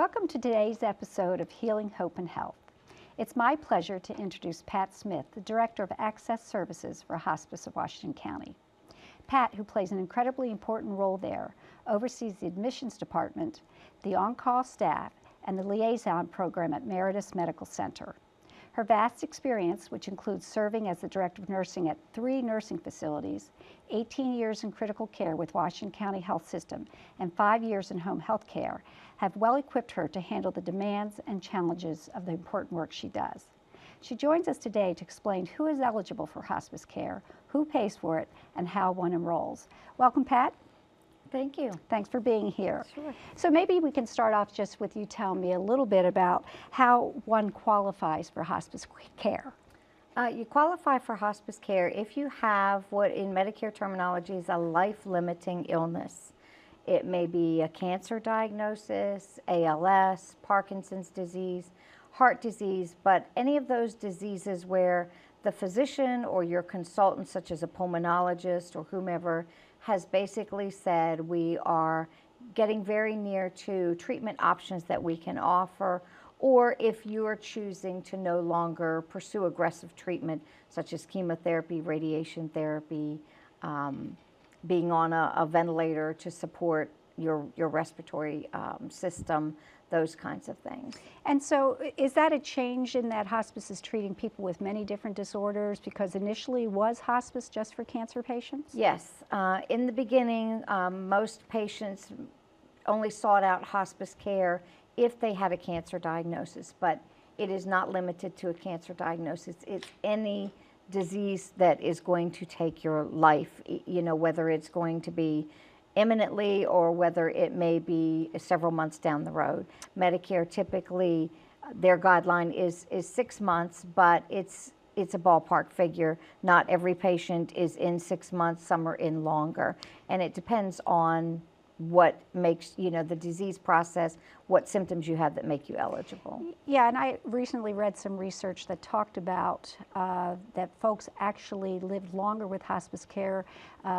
Welcome to today's episode of Healing, Hope, and Health. It's my pleasure to introduce Pat Smith, the Director of Access Services for Hospice of Washington County. Pat, who plays an incredibly important role there, oversees the admissions department, the on-call staff, and the liaison program at Meritus Medical Center. Her vast experience, which includes serving as the Director of Nursing at 3 nursing facilities, 18 years in critical care with Washington County Health System, and 5 years in home health care, have well equipped her to handle the demands and challenges of the important work she does. She joins us today to explain who is eligible for hospice care, who pays for it, and how one enrolls. Welcome, Pat. Thank you. Thanks for being here. Sure. So maybe we can start off just with you telling me a little bit about how one qualifies for hospice care. You qualify for hospice care if you have what in Medicare terminology is a life-limiting illness. It may be a cancer diagnosis, ALS, Parkinson's disease, heart disease, but any of those diseases where the physician or your consultant, such as a pulmonologist or whomever, has basically said we are getting very near to treatment options that we can offer, or if you are choosing to no longer pursue aggressive treatment such as chemotherapy, radiation therapy, being on a ventilator to support your respiratory system, those kinds of things. And so is that a change in that hospice is treating people with many different disorders? Because initially was hospice just for cancer patients? Yes. In the beginning, most patients only sought out hospice care if they had a cancer diagnosis, but it is not limited to a cancer diagnosis. It's any disease that is going to take your life, you know, whether it's going to be imminently or whether it may be several months down the road. Medicare typically, their guideline is 6 months, but it's a ballpark figure. Not every patient is in 6 months, some are in longer. And it depends on what makes, you know, the disease process, what symptoms you have that make you eligible. Yeah, and I recently read some research that talked about that folks actually lived longer with hospice care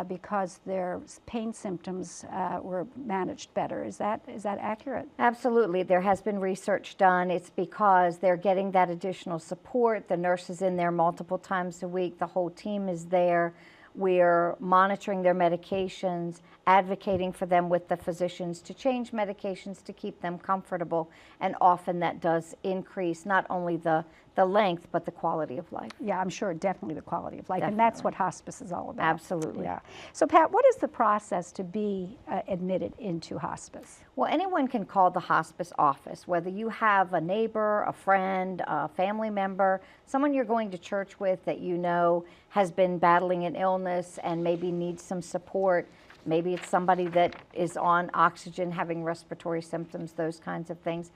because their pain symptoms were managed better. Is that accurate? Absolutely. There has been research done. It's because they're getting that additional support. The nurse is in there multiple times a week. The whole team is there. We're monitoring their medications, advocating for them with the physicians to change medications to keep them comfortable, and often that does increase not only the length, but the quality of life. Yeah, I'm sure definitely the quality of life, Definitely. and that's what hospice is all about. Absolutely. Yeah. So Pat, what is the process to be admitted into hospice? Well, anyone can call the hospice office, whether you have a neighbor, a friend, a family member, someone you're going to church with that you know has been battling an illness and maybe needs some support. Maybe it's somebody that is on oxygen, having respiratory symptoms, those kinds of things.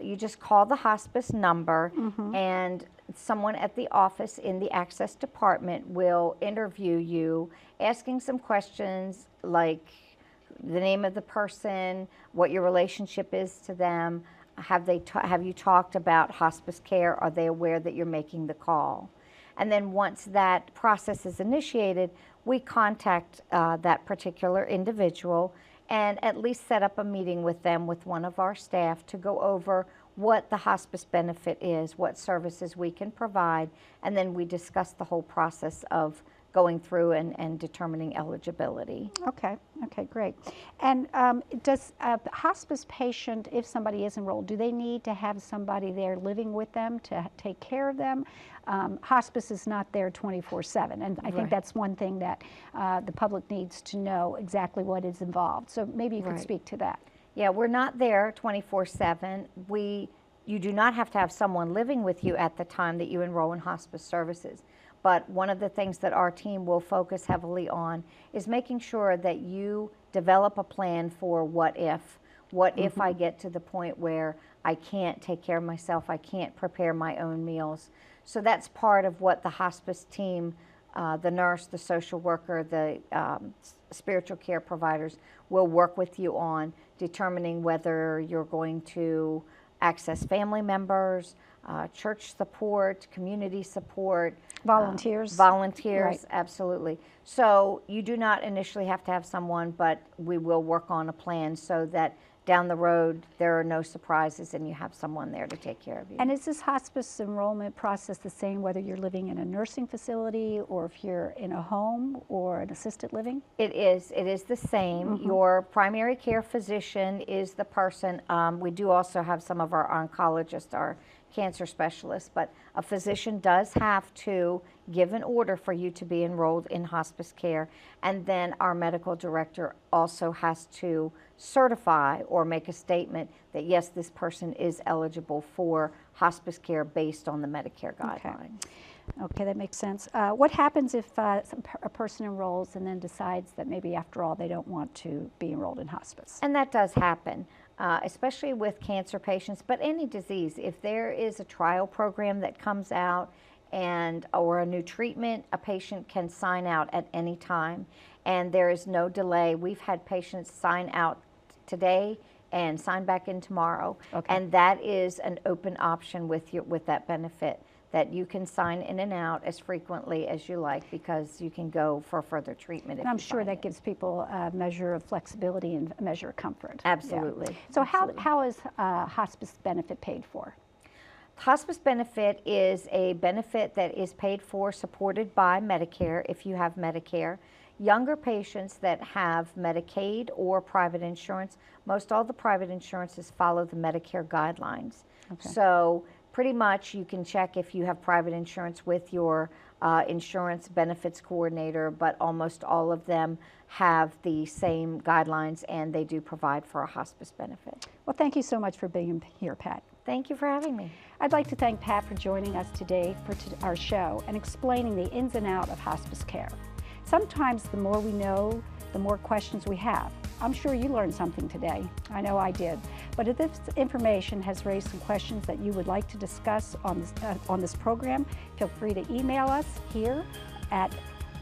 You just call the hospice number, and someone at the office in the access department will interview you, asking some questions like the name of the person, what your relationship is to them, have you talked about hospice care, are they aware that you're making the call? And then once that process is initiated, we contact that particular individual and at least set up a meeting with them with one of our staff to go over what the hospice benefit is, what services we can provide, and then we discuss the whole process of going through and determining eligibility. Okay, great. And does a hospice patient, if somebody is enrolled, do they need to have somebody there living with them to take care of them? Hospice is not there 24/7, and I think that's one thing that the public needs to know exactly what is involved. So maybe you could speak to that. Yeah, we're not there 24/7. You do not have to have someone living with you at the time that you enroll in hospice services. But one of the things that our team will focus heavily on is making sure that you develop a plan for what if. What if I get to the point where I can't take care of myself, I can't prepare my own meals. So that's part of what the hospice team, the nurse, the social worker, the spiritual care providers will work with you on, determining whether you're going to access family members, church support, community support. Volunteers. Volunteers, absolutely. So you do not initially have to have someone, but we will work on a plan so that down the road, there are no surprises and you have someone there to take care of you. And is this hospice enrollment process the same whether you're living in a nursing facility or if you're in a home or an assisted living? It is the same. Your primary care physician is the person. We do also have some of our oncologists, our cancer specialists, but a physician does have to give an order for you to be enrolled in hospice care, and then our medical director also has to certify or make a statement that yes, this person is eligible for hospice care based on the Medicare guidelines. Okay, that makes sense. What happens if a person enrolls and then decides that maybe after all they don't want to be enrolled in hospice? And that does happen, especially with cancer patients, but any disease. If there is a trial program that comes out or a new treatment, a patient can sign out at any time, and there is no delay. We've had patients sign out today and sign back in tomorrow, and that is an open option with that benefit, that you can sign in and out as frequently as you like because you can go for further treatment. And I'm sure that gives people a measure of flexibility and a measure of comfort. Absolutely. Yeah. So how is hospice benefit paid for? Hospice benefit is a benefit that is paid for, supported by Medicare if you have Medicare. Younger patients that have Medicaid or private insurance, most all the private insurances follow the Medicare guidelines. So pretty much you can check if you have private insurance with your insurance benefits coordinator, but almost all of them have the same guidelines and they do provide for a hospice benefit. Well, thank you so much for being here, Pat. Thank you for having me. I'd like to thank Pat for joining us today for our show and explaining the ins and outs of hospice care. Sometimes the more we know, the more questions we have. I'm sure you learned something today. I know I did. But if this information has raised some questions that you would like to discuss on this program, feel free to email us here at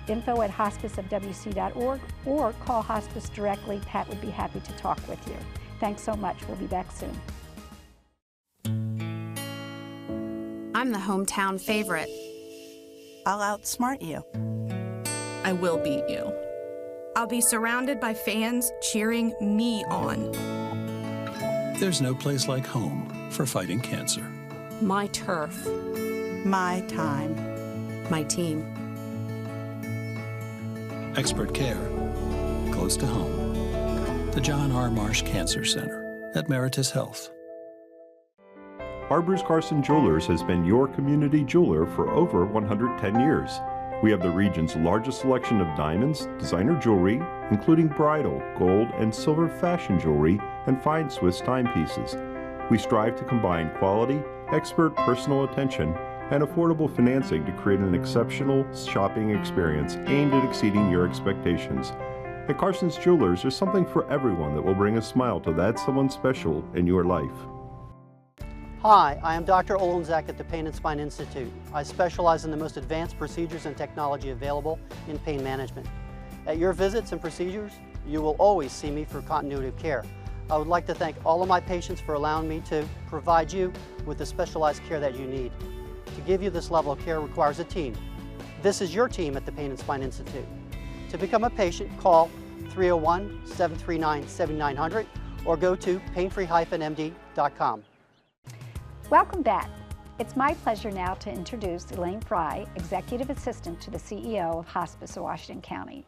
info@hospiceofwc.org or call hospice directly. Pat would be happy to talk with you. Thanks so much. We'll be back soon. I'm the hometown favorite. I'll outsmart you. I will beat you. I'll be surrounded by fans cheering me on. There's no place like home for fighting cancer. My turf. My time. My team. Expert care, close to home. The John R. Marsh Cancer Center at Meritus Health. Arbors Carson Jewelers has been your community jeweler for over 110 years. We have the region's largest selection of diamonds, designer jewelry, including bridal, gold, and silver fashion jewelry, and fine Swiss timepieces. We strive to combine quality, expert personal attention, and affordable financing to create an exceptional shopping experience aimed at exceeding your expectations. At Carson's Jewelers, there's something for everyone that will bring a smile to that someone special in your life. Hi, I am Dr. Olenzak at the Pain and Spine Institute. I specialize in the most advanced procedures and technology available in pain management. At your visits and procedures, you will always see me for continuity of care. I would like to thank all of my patients for allowing me to provide you with the specialized care that you need. To give you this level of care requires a team. This is your team at the Pain and Spine Institute. To become a patient, call 301-739-7900 or go to painfree-md.com. Welcome back. It's my pleasure now to introduce Elaine Fry, Executive Assistant to the CEO of Hospice of Washington County.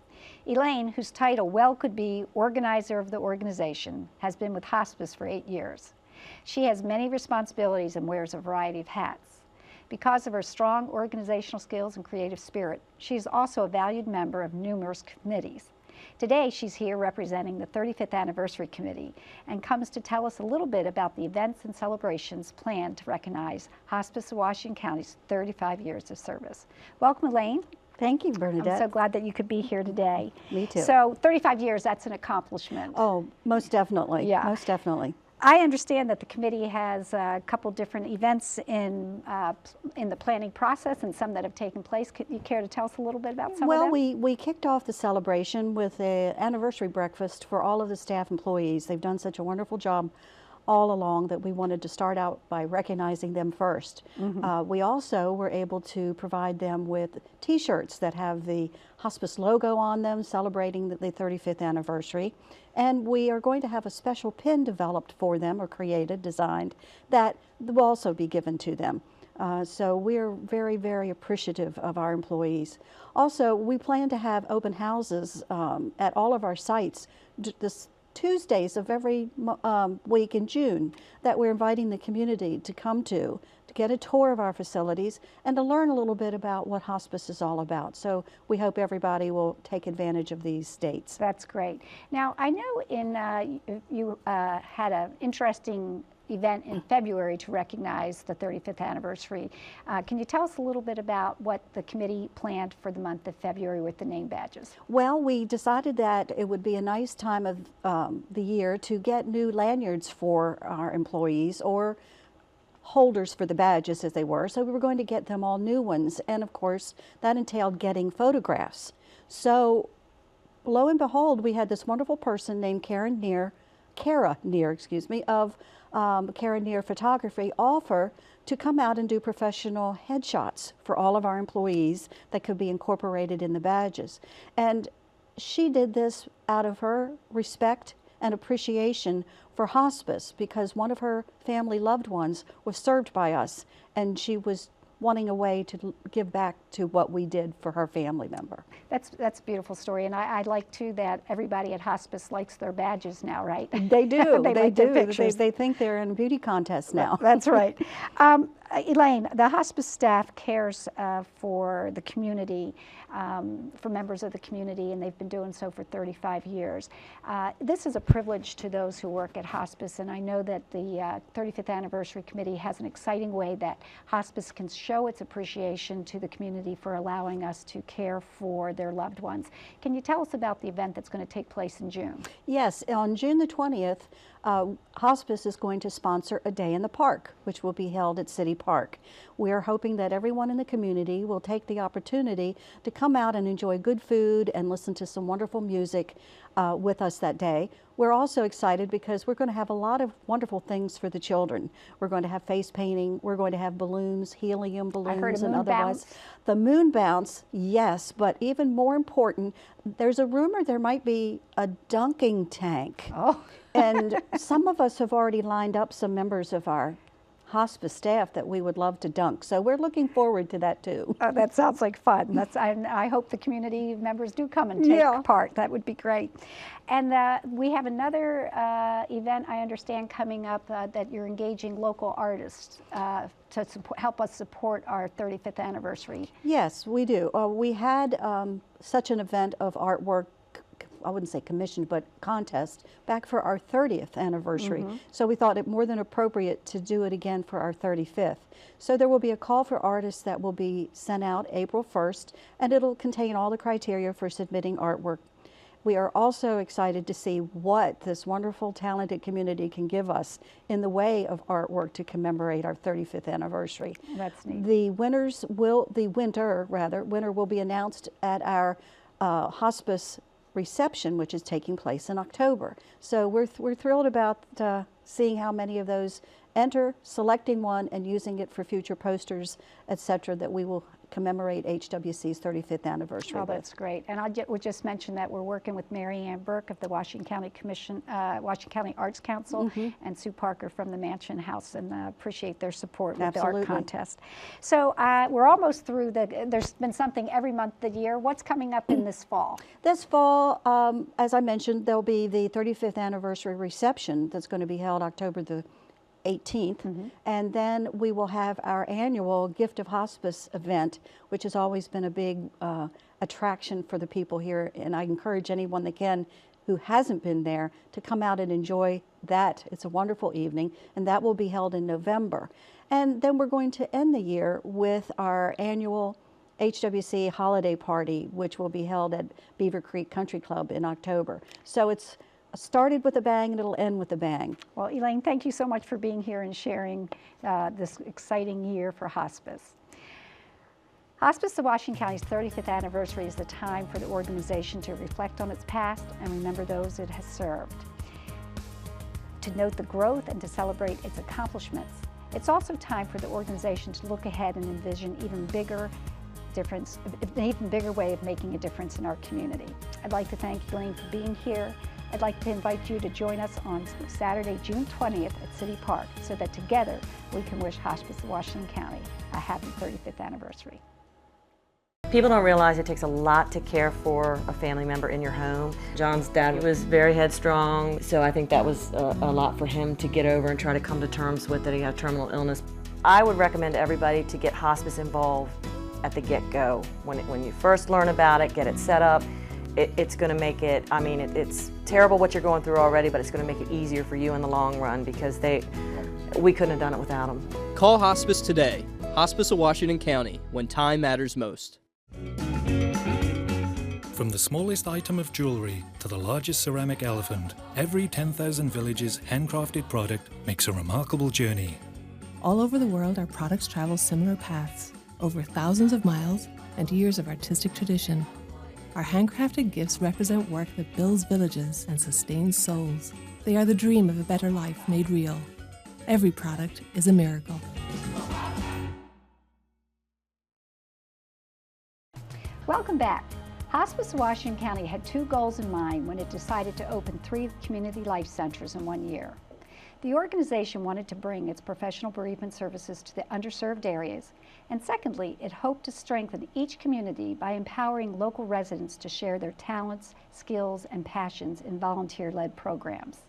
Elaine, whose title well could be Organizer of the Organization, has been with Hospice for 8 years. She has many responsibilities and wears a variety of hats. Because of her strong organizational skills and creative spirit, she is also a valued member of numerous committees. Today, she's here representing the 35th Anniversary Committee and comes to tell us a little bit about the events and celebrations planned to recognize Hospice of Washington County's 35 years of service. Welcome, Elaine. Thank you, Bernadette. I'm so glad that you could be here today. Me too. So 35 years, that's an accomplishment. Oh, most definitely. Yeah. Most definitely. I understand that the committee has a couple different events in the planning process and some that have taken place. Could you care to tell us a little bit about some of them? Well, we kicked off the celebration with an anniversary breakfast for all of the staff employees. They've done such a wonderful job all along that we wanted to start out by recognizing them first. We also were able to provide them with t-shirts that have the hospice logo on them, celebrating the 35th anniversary. And we are going to have a special pin developed for them, or created, designed, that will also be given to them. So we're very, very appreciative of our employees. Also, we plan to have open houses at all of our sites this Tuesdays of every week in June, that we're inviting the community to come to get a tour of our facilities and to learn a little bit about what hospice is all about. So we hope everybody will take advantage of these dates. That's great. Now, I know you had an interesting event in February to recognize the 35th anniversary. Can you tell us a little bit about what the committee planned for the month of February with the name badges? Well, we decided that it would be a nice time of the year to get new lanyards for our employees, or holders for the badges as they were. So we were going to get them all new ones. And of course, that entailed getting photographs. So lo and behold, we had this wonderful person named Kara Neer, of Kara Neer Photography, offer to come out and do professional headshots for all of our employees that could be incorporated in the badges. And she did this out of her respect and appreciation for hospice, because one of her family loved ones was served by us, and she was wanting a way to give back to what we did for her family member. That's a beautiful story, and I like too that everybody at hospice likes their badges now, right? They do. They like their pictures. They think they're in a beauty contest now. That's right. Elaine, the hospice staff cares for the community, for members of the community, and they've been doing so for 35 years. This is a privilege to those who work at hospice, and I know that the 35th Anniversary Committee has an exciting way that hospice can show its appreciation to the community for allowing us to care for their loved ones. Can you tell us about the event that's going to take place in June? Yes, on June the 20th, hospice is going to sponsor a day in the park, which will be held at City Park. We are hoping that everyone in the community will take the opportunity to come out and enjoy good food and listen to some wonderful music with us that day. We're also excited because we're going to have a lot of wonderful things for the children. We're going to have face painting, we're going to have balloons, helium balloons, I heard and moon otherwise. bounce. The moon bounce, yes, but even more important, there's a rumor there might be a dunking tank. Oh. And some of us have already lined up some members of our hospice staff that we would love to dunk. So we're looking forward to that too. Oh, that sounds like fun. I hope the community members do come and take part. That would be great. And we have another event, I understand, coming up that you're engaging local artists to help us support our 35th anniversary. Yes, we do. We had such an event of artwork, I wouldn't say commissioned, but contest, back for our 30th anniversary. So we thought it more than appropriate to do it again for our 35th. So there will be a call for artists that will be sent out April 1st, and it'll contain all the criteria for submitting artwork. We are also excited to see what this wonderful, talented community can give us in the way of artwork to commemorate our 35th anniversary. That's neat. The winner will be announced at our hospice reception, which is taking place in October. So we're thrilled about seeing how many of those enter, selecting one, and using it for future posters, etc., that we will commemorate HWC's 35th anniversary. Oh, that's great. And I would just mention that we're working with Mary Ann Burke of the Washington County Commission, Washington County Arts Council, and Sue Parker from the Mansion House, and appreciate their support with the art contest. So we're almost through there's been something every month of the year. What's coming up in this fall? This fall, as I mentioned, there'll be the 35th anniversary reception that's going to be held October the 18th, and then we will have our annual Gift of Hospice event, which has always been a big attraction for the people here, and I encourage anyone that can who hasn't been there to come out and enjoy that. It's a wonderful evening, and that will be held in November. And then we're going to end the year with our annual HWC holiday party, which will be held at Beaver Creek Country Club in October. So it's started with a bang and it'll end with a bang. Well, Elaine, thank you so much for being here and sharing this exciting year for hospice. Hospice of Washington County's 35th anniversary is the time for the organization to reflect on its past and remember those it has served. to note the growth and to celebrate its accomplishments. It's also time for the organization to look ahead and envision an even bigger way of making a difference in our community. I'd like to thank Elaine for being here. I'd like to invite you to join us on Saturday, June 20th at City Park so that together we can wish Hospice of Washington County a happy 35th anniversary. People don't realize it takes a lot to care for a family member in your home. John's dad was very headstrong, so I think that was a lot for him to get over and try to come to terms with that he had terminal illness. I would recommend everybody to get hospice involved at the get-go. When you first learn about it, get it set up. It's going to make it, I mean, it's terrible what you're going through already, but it's going to make it easier for you in the long run because we couldn't have done it without them. Call Hospice today. Hospice of Washington County, when time matters most. From the smallest item of jewelry to the largest ceramic elephant, every 10,000 Villages handcrafted product makes a remarkable journey. All over the world, our products travel similar paths, over thousands of miles and years of artistic tradition. Our handcrafted gifts represent work that builds villages and sustains souls. They are the dream of a better life made real. Every product is a miracle. Welcome back. Hospice of Washington County had two goals in mind when it decided to open 3 community life centers in 1 year. The organization wanted to bring its professional bereavement services to the underserved areas, and secondly, it hoped to strengthen each community by empowering local residents to share their talents, skills, and passions in volunteer-led programs.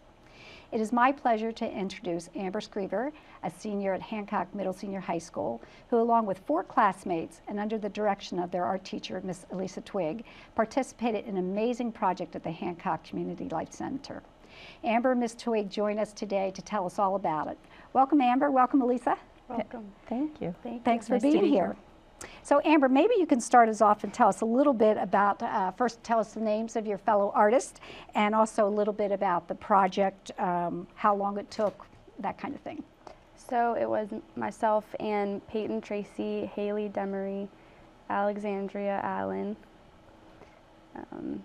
It is my pleasure to introduce Amber Screever, a senior at Hancock Middle Senior High School, who along with 4 classmates and under the direction of their art teacher, Miss Elisa Twigg, participated in an amazing project at the Hancock Community Life Center. Amber and Miss Twigg join us today to tell us all about it. Welcome, Amber. Welcome, Elisa. Welcome. Thank you. Thanks for being here. So, Amber, maybe you can start us off and tell us a little bit about, first tell us the names of your fellow artists, and also a little bit about the project, how long it took, that kind of thing. So it was myself and Peyton Tracy, Haley Demery, Alexandria Allen,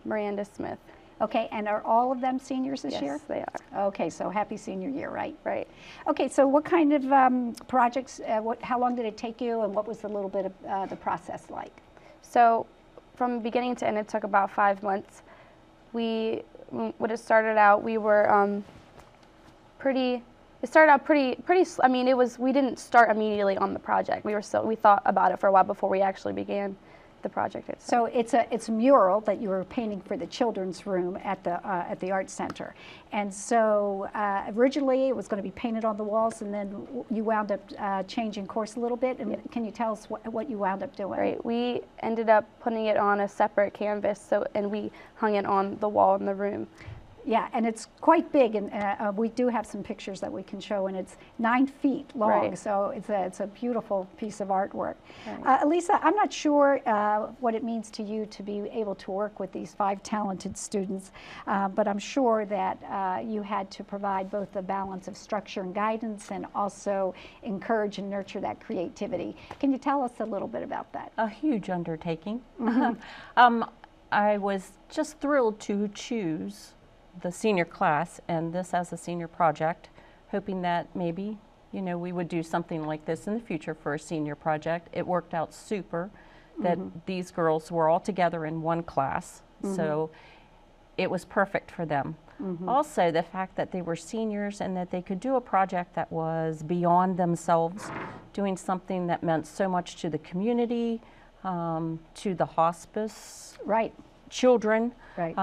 Miranda Smith. Okay, and are all of them seniors this year? Yes, they are. Okay, so happy senior year, right? Right. Okay, so what kind of projects, how long did it take you, and what was a little bit of the process like? So from beginning to end, it took about 5 months. When it started out, we were it started out pretty, I mean, we didn't start immediately on the project. We thought about it for a while before we actually began the project itself. So it's a mural that you were painting for the children's room at the art center, and so originally it was going to be painted on the walls, and then you wound up changing course a little bit. And can you tell us what you wound up doing? Right, we ended up putting it on a separate canvas, and we hung it on the wall in the room. Yeah, and it's quite big, and we do have some pictures that we can show, and it's 9 feet long, right. So it's a beautiful piece of artwork. Right. Elisa, I'm not sure what it means to you to be able to work with these 5 talented students, but I'm sure that you had to provide both the balance of structure and guidance and also encourage and nurture that creativity. Can you tell us a little bit about that? A huge undertaking. Mm-hmm. I was just thrilled to choose the senior class and this as a senior project, hoping that maybe, we would do something like this in the future for a senior project. It worked out super that these girls were all together in one class, so it was perfect for them. Also, the fact that they were seniors and that they could do a project that was beyond themselves, doing something that meant so much to the community, to the hospice children. Right.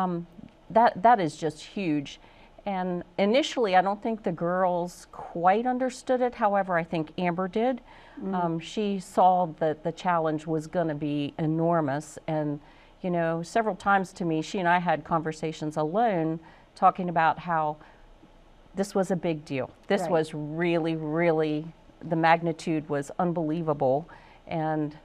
That is just huge. And initially, I don't think the girls quite understood it. However, I think Amber did. She saw that the challenge was going to be enormous. And, several times to me, she and I had conversations alone talking about how this was a big deal. This was really, really, the magnitude was unbelievable. And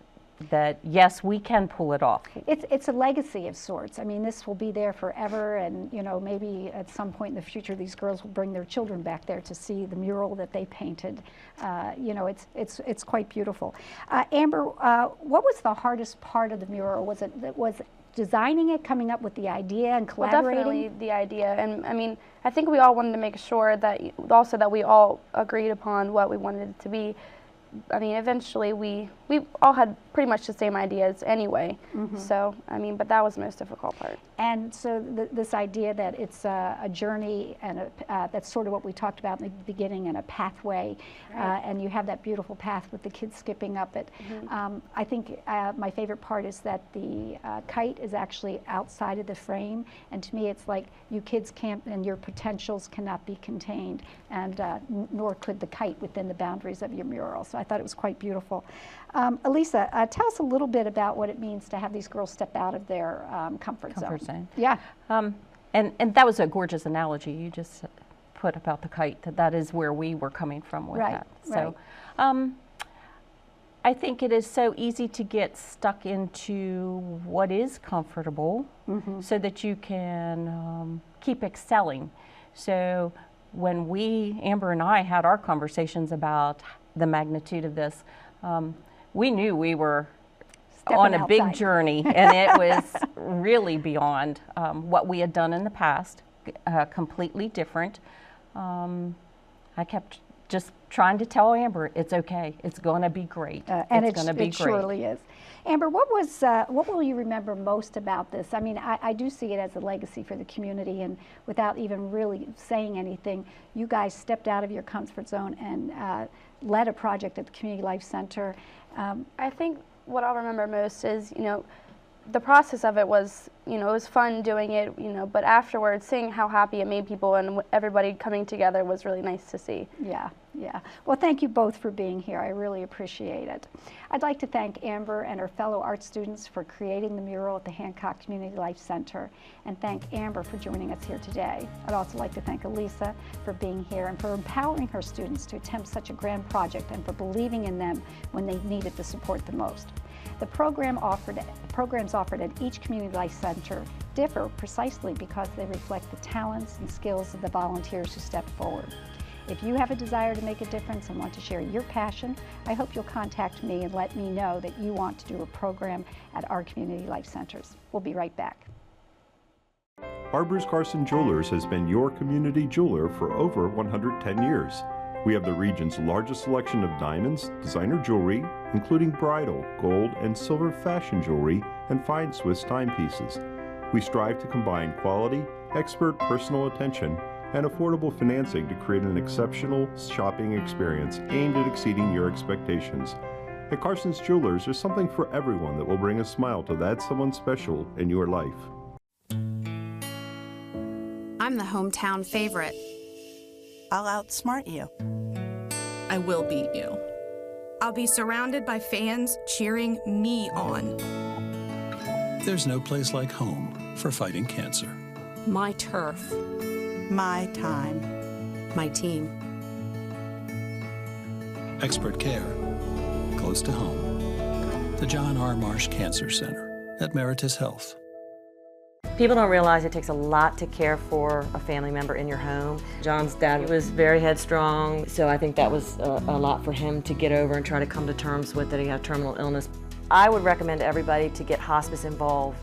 that yes, we can pull it off. It's a legacy of sorts. I mean, this will be there forever, and maybe at some point in the future these girls will bring their children back there to see the mural that they painted. It's quite beautiful. Amber, what was the hardest part of the mural? Was designing it, coming up with the idea and Well, collaborating? definitely the idea, and I mean, I think we all wanted to make sure that also that we all agreed upon what we wanted it to be. I mean, eventually we all had pretty much the same ideas anyway. So, I mean, but that was the most difficult part. And so this idea that it's a journey and that's sort of what we talked about in the beginning, and a pathway, and you have that beautiful path with the kids skipping up it. I think my favorite part is that the kite is actually outside of the frame, and to me it's like you kids can't, and your potentials cannot be contained, and nor could the kite within the boundaries of your mural. So I thought it was quite beautiful. Elisa, tell us a little bit about what it means to have these girls step out of their comfort zone. Yeah. And that was a gorgeous analogy you just put about the kite. That is where we were coming from with that. So I think it is so easy to get stuck into what is comfortable so that you can keep excelling. So when Amber and I had our conversations about the magnitude of this, we knew we were on a big journey, and it was really beyond what we had done in the past, completely different. I kept just trying to tell Amber, it's okay, it's going to be great, and it's going to be it great. Surely is. Amber, what will you remember most about this? I mean, I do see it as a legacy for the community, and without even really saying anything, you guys stepped out of your comfort zone and led a project at the Community Life Center. I think what I'll remember most is, the process of it was, it was fun doing it, but afterwards, seeing how happy it made people and everybody coming together was really nice to see. Yeah, yeah. Well, thank you both for being here. I really appreciate it. I'd like to thank Amber and her fellow art students for creating the mural at the Hancock Community Life Center, and thank Amber for joining us here today. I'd also like to thank Elisa for being here and for empowering her students to attempt such a grand project, and for believing in them when they needed the support the most. The programs offered at each Community Life Center differ precisely because they reflect the talents and skills of the volunteers who step forward. If you have a desire to make a difference and want to share your passion, I hope you'll contact me and let me know that you want to do a program at our Community Life Centers. We'll be right back. Arbors Carson Jewelers has been your community jeweler for over 110 years. We have the region's largest selection of diamonds, designer jewelry, including bridal, gold, and silver fashion jewelry, and fine Swiss timepieces. We strive to combine quality, expert personal attention, and affordable financing to create an exceptional shopping experience aimed at exceeding your expectations. At Carson's Jewelers, there's something for everyone that will bring a smile to that someone special in your life. I'm the hometown favorite. I'll outsmart you. I will beat you. I'll be surrounded by fans cheering me on. There's no place like home for fighting cancer. My turf. My time. My team. Expert care, close to home. The John R. Marsh Cancer Center at Meritus Health. People don't realize it takes a lot to care for a family member in your home. John's dad was very headstrong, so I think that was a lot for him to get over and try to come to terms with that he had terminal illness. I would recommend to everybody to get hospice involved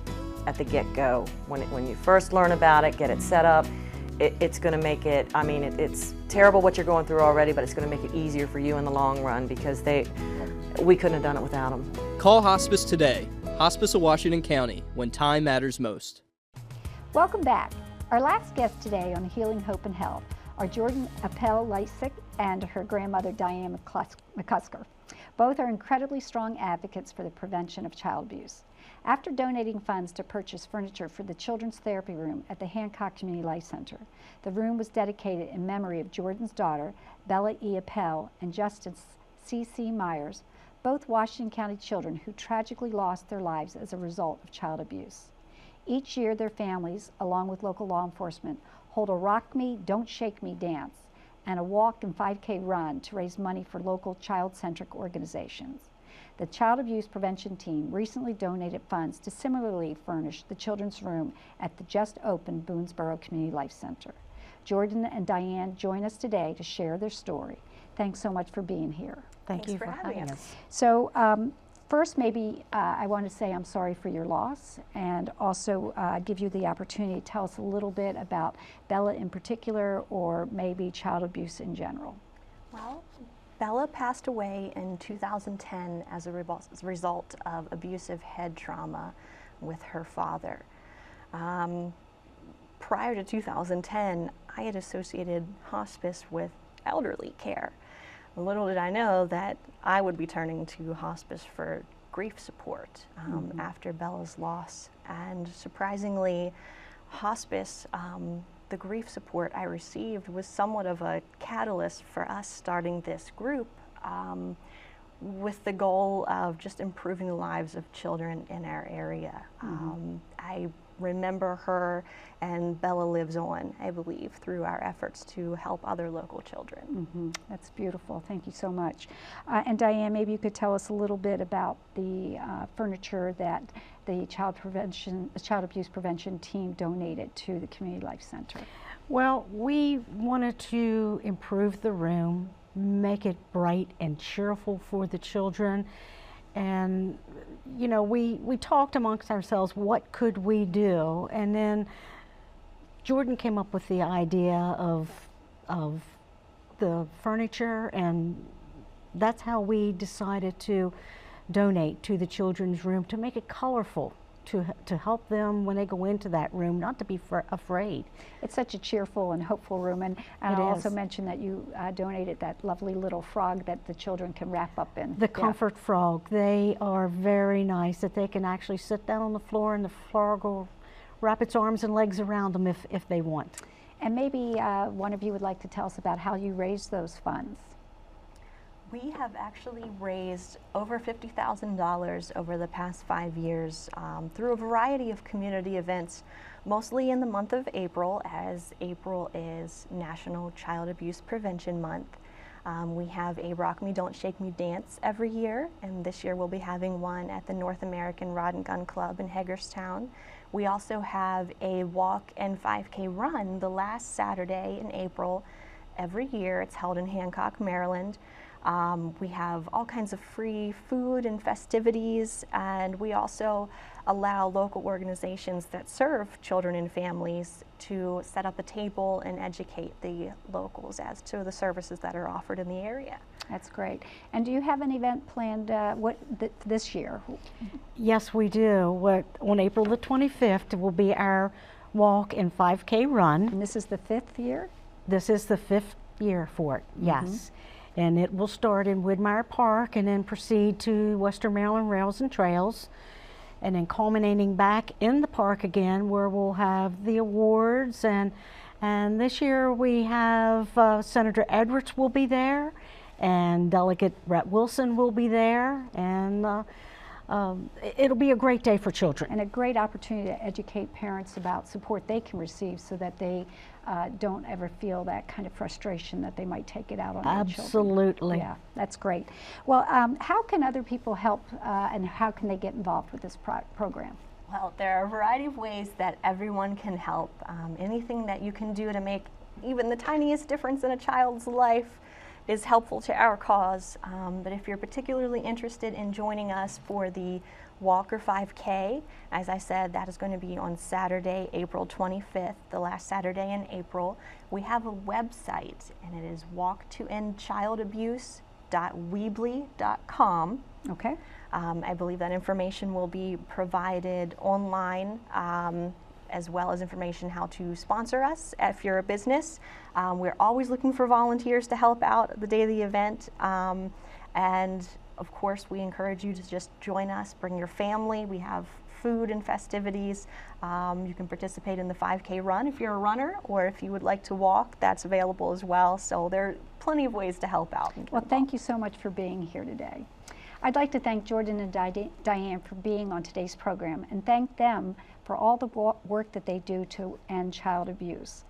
at the get-go. When you first learn about it, get it set up. It's going to make it, I mean, it's terrible what you're going through already, but it's going to make it easier for you in the long run because we couldn't have done it without them. Call Hospice today. Hospice of Washington County, when time matters most. Welcome back. Our last guests today on Healing Hope and Health are Jordan Appel-Lysick and her grandmother Diane McCusker. Both are incredibly strong advocates for the prevention of child abuse. After donating funds to purchase furniture for the Children's Therapy Room at the Hancock Community Life Center, the room was dedicated in memory of Jordan's daughter, Bella E. Appel, and Justice C.C. Myers, both Washington County children who tragically lost their lives as a result of child abuse. Each year, their families, along with local law enforcement, hold a Rock Me, Don't Shake Me dance and a walk and 5K run to raise money for local child-centric organizations. The Child Abuse Prevention Team recently donated funds to similarly furnish the children's room at the just-opened Boonesboro Community Life Center. Jordan and Diane join us today to share their story. Thanks so much for being here. Thanks for having us. So, first, maybe I want to say I'm sorry for your loss, and also give you the opportunity to tell us a little bit about Bella in particular, or maybe child abuse in general. Well, Bella passed away in 2010 as a result of abusive head trauma with her father. Prior to 2010, I had associated hospice with elderly care. Little did I know that I would be turning to hospice for grief support after Bella's loss. And surprisingly, hospice, the grief support I received was somewhat of a catalyst for us starting this group with the goal of just improving the lives of children in our area. I remember her, and Bella lives on, I believe, through our efforts to help other local children. That's beautiful. Thank you so much. And Diane, maybe you could tell us a little bit about the furniture that the child abuse prevention team donated to the Community Life Center. Well, we wanted to improve the room, make it bright and cheerful for the children. And, you know, we talked amongst ourselves, what could we do? And then Jordan came up with the idea of the furniture, and that's how we decided to donate to the children's room, to make it colorful, to help them when they go into that room, not to be afraid. It's such a cheerful and hopeful room, and I'll also mention that you donated that lovely little frog that the children can wrap up in. The comfort frog. They are very nice, that they can actually sit down on the floor and the frog will wrap its arms and legs around them if they want. And maybe one of you would like to tell us about how you raised those funds. We have actually raised over $50,000 over the past 5 years through a variety of community events, mostly in the month of April, as April is National Child Abuse Prevention Month. We have a Rock Me, Don't Shake Me dance every year, and this year we'll be having one at the North American Rod and Gun Club in Hagerstown. We also have a walk and 5K run the last Saturday in April every year. It's held in Hancock, Maryland. We have all kinds of free food and festivities, and we also allow local organizations that serve children and families to set up a table and educate the locals as to the services that are offered in the area. That's great. And do you have an event planned this year? Yes, we do. On April the 25th will be our walk and 5K run. And this is the 5th year? This is the 5th year for it, yes. And it will start in Widmire Park and then proceed to Western Maryland Rails and Trails, and then culminating back in the park again, where we'll have the awards. And this year we have Senator Edwards will be there, and Delegate Brett Wilson will be there, and it'll be a great day for children. And a great opportunity to educate parents about support they can receive, so that they don't ever feel that kind of frustration that they might take it out on their children. Absolutely. Yeah, that's great. Well, how can other people help, and how can they get involved with this program? Well, there are a variety of ways that everyone can help. Anything that you can do to make even the tiniest difference in a child's life is helpful to our cause. But if you're particularly interested in joining us for the Walk or 5K, as I said, that is going to be on Saturday, April 25th, the last Saturday in April. We have a website, and it is walktoendchildabuse.weebly.com. Okay. I believe that information will be provided online, as well as information how to sponsor us if you're a business. We're always looking for volunteers to help out the day of the event. And of course, we encourage you to just join us, bring your family. We have food and festivities. You can participate in the 5K run if you're a runner, or if you would like to walk, that's available as well. So there are plenty of ways to help out. Well, thank you so much for being here today. I'd like to thank Jordan and Diane for being on today's program, and thank them for all the work that they do to end child abuse.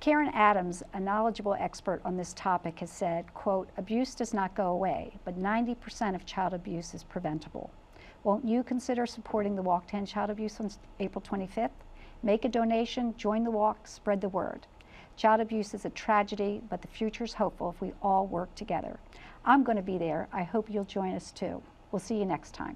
Karen Adams, a knowledgeable expert on this topic, has said, quote, "Abuse does not go away, but 90% of child abuse is preventable. Won't you consider supporting the Walk to End Child Abuse on April 25th? Make a donation, join the walk, spread the word. Child abuse is a tragedy, but the future is hopeful if we all work together. I'm going to be there. I hope you'll join us too. We'll see you next time.